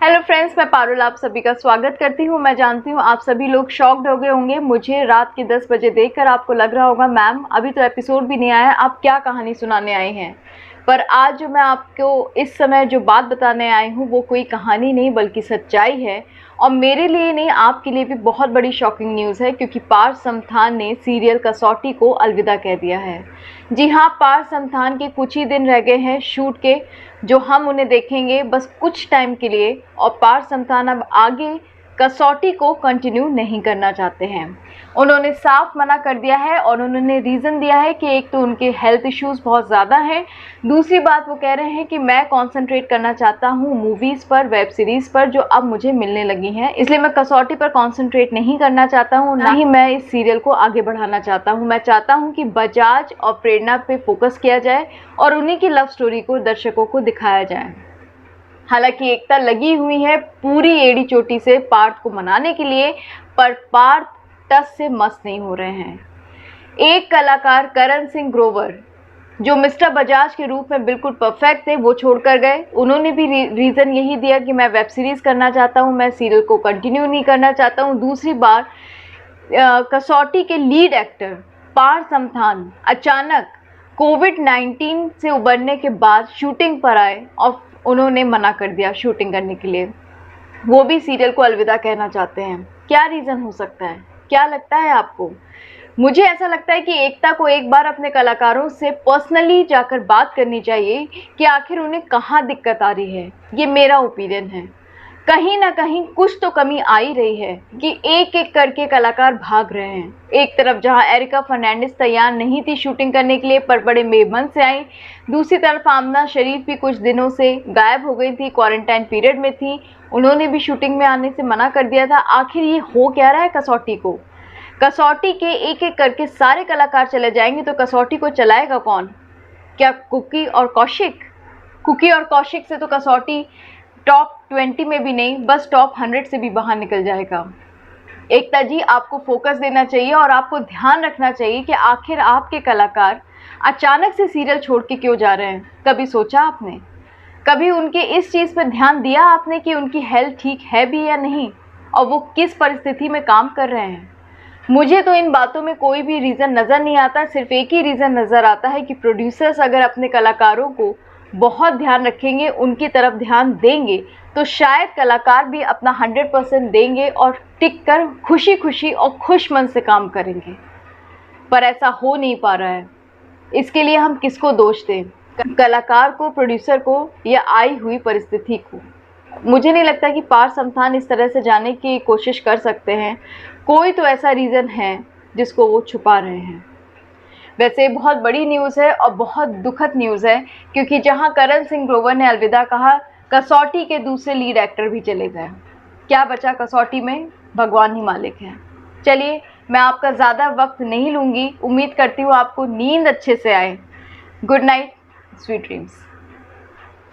Hello friends, मैं पारुल आप सभी का स्वागत करती हूँ। मैं जानती हूँ आप सभी लोग शॉक्ड हो गए होंगे मुझे रात के 10 बजे देखकर। आपको लग रहा होगा मैम अभी तो एपिसोड भी नहीं आया, आप क्या कहानी सुनाने आई हैं। पर आज जो मैं आपको इस समय जो बात बताने आई हूँ वो कोई कहानी नहीं बल्कि सच्चाई है। और मेरे लिए नहीं, आपके लिए भी बहुत बड़ी शॉकिंग न्यूज़ है, क्योंकि पार्थ समथान ने सीरियल कसौटी को अलविदा कह दिया है। जी हाँ, पार्थ समथान के कुछ ही दिन रह गए हैं शूट के, जो हम उन्हें देखेंगे बस कुछ टाइम के लिए। और पार्थ समथान अब आगे कसौटी को कंटिन्यू नहीं करना चाहते हैं। उन्होंने साफ मना कर दिया है और उन्होंने रीज़न दिया है कि एक तो उनके हेल्थ इश्यूज़ बहुत ज़्यादा हैं, दूसरी बात वो कह रहे हैं कि मैं कंसंट्रेट करना चाहता हूँ मूवीज़ पर, वेब सीरीज़ पर जो अब मुझे मिलने लगी हैं, इसलिए मैं कसौटी पर कंसंट्रेट नहीं करना चाहता हूँ, ना ही मैं इस सीरियल को आगे बढ़ाना चाहता हूँ। मैं चाहता हूँ कि बजाज और प्रेरणा पे फोकस किया जाए और उन्हीं की लव स्टोरी को दर्शकों को दिखाया जाए। हालांकि एकता लगी हुई है पूरी एड़ी चोटी से पार्थ को मनाने के लिए, पर पार्थ टस से मस नहीं हो रहे हैं। एक कलाकार करण सिंह ग्रोवर जो मिस्टर बजाज के रूप में बिल्कुल परफेक्ट थे वो छोड़कर गए। उन्होंने भी रीज़न यही दिया कि मैं वेब सीरीज़ करना चाहता हूँ, मैं सीरियल को कंटिन्यू नहीं करना चाहता हूँ। दूसरी बार कसौटी के लीड एक्टर पार्थ समथान अचानक कोविड-19 से उबरने के बाद शूटिंग पर आए और उन्होंने मना कर दिया शूटिंग करने के लिए। वो भी सीरियल को अलविदा कहना चाहते हैं। क्या रीज़न हो सकता है, क्या लगता है आपको? मुझे ऐसा लगता है कि एकता को एक बार अपने कलाकारों से पर्सनली जाकर बात करनी चाहिए कि आखिर उन्हें कहाँ दिक्कत आ रही है। ये मेरा ओपिनियन है। कहीं ना कहीं कुछ तो कमी आ ही रही है कि एक एक करके कलाकार भाग रहे हैं। एक तरफ जहां एरिका फर्नांडिस तैयार नहीं थी शूटिंग करने के लिए पर बड़े बेमन से आई, दूसरी तरफ आमना शरीफ भी कुछ दिनों से गायब हो गई थी, क्वारंटाइन पीरियड में थी, उन्होंने भी शूटिंग में आने से मना कर दिया था। आखिर ये हो क्या रहा है कसौटी को? कसौटी के एक एक करके सारे कलाकार चले जाएंगे तो कसौटी को चलाएगा कौन? क्या कुकी और कौशिक? कुकी और कौशिक से तो कसौटी टॉप 20 में भी नहीं, बस टॉप 100 से भी बाहर निकल जाएगा। एकता जी, आपको फोकस देना चाहिए और आपको ध्यान रखना चाहिए कि आखिर आपके कलाकार अचानक से सीरियल छोड़ के क्यों जा रहे हैं। कभी सोचा आपने? कभी उनके इस चीज़ पर ध्यान दिया आपने कि उनकी हेल्थ ठीक है भी या नहीं और वो किस परिस्थिति में काम कर रहे हैं? मुझे तो इन बातों में कोई भी रीज़न नज़र नहीं आता। सिर्फ एक ही रीज़न नज़र आता है कि प्रोड्यूसर्स अगर अपने कलाकारों को बहुत ध्यान रखेंगे, उनकी तरफ ध्यान देंगे, तो शायद कलाकार भी अपना 100% देंगे और टिक कर खुशी खुशी और खुश मन से काम करेंगे। पर ऐसा हो नहीं पा रहा है। इसके लिए हम किसको दोष दें? कलाकार को, प्रोड्यूसर को, या आई हुई परिस्थिति को? मुझे नहीं लगता कि पार्थ समथान इस तरह से जाने की कोशिश कर सकते हैं। कोई तो ऐसा रीज़न है जिसको वो छुपा रहे हैं। वैसे बहुत बड़ी न्यूज़ है और बहुत दुखद न्यूज़ है, क्योंकि जहां करण सिंह ग्रोवर ने अलविदा कहा, कसौटी के दूसरे लीड एक्टर भी चले गए। क्या बचा कसौटी में? भगवान ही मालिक है। चलिए, मैं आपका ज़्यादा वक्त नहीं लूँगी। उम्मीद करती हूँ आपको नींद अच्छे से आए। Good night, sweet dreams.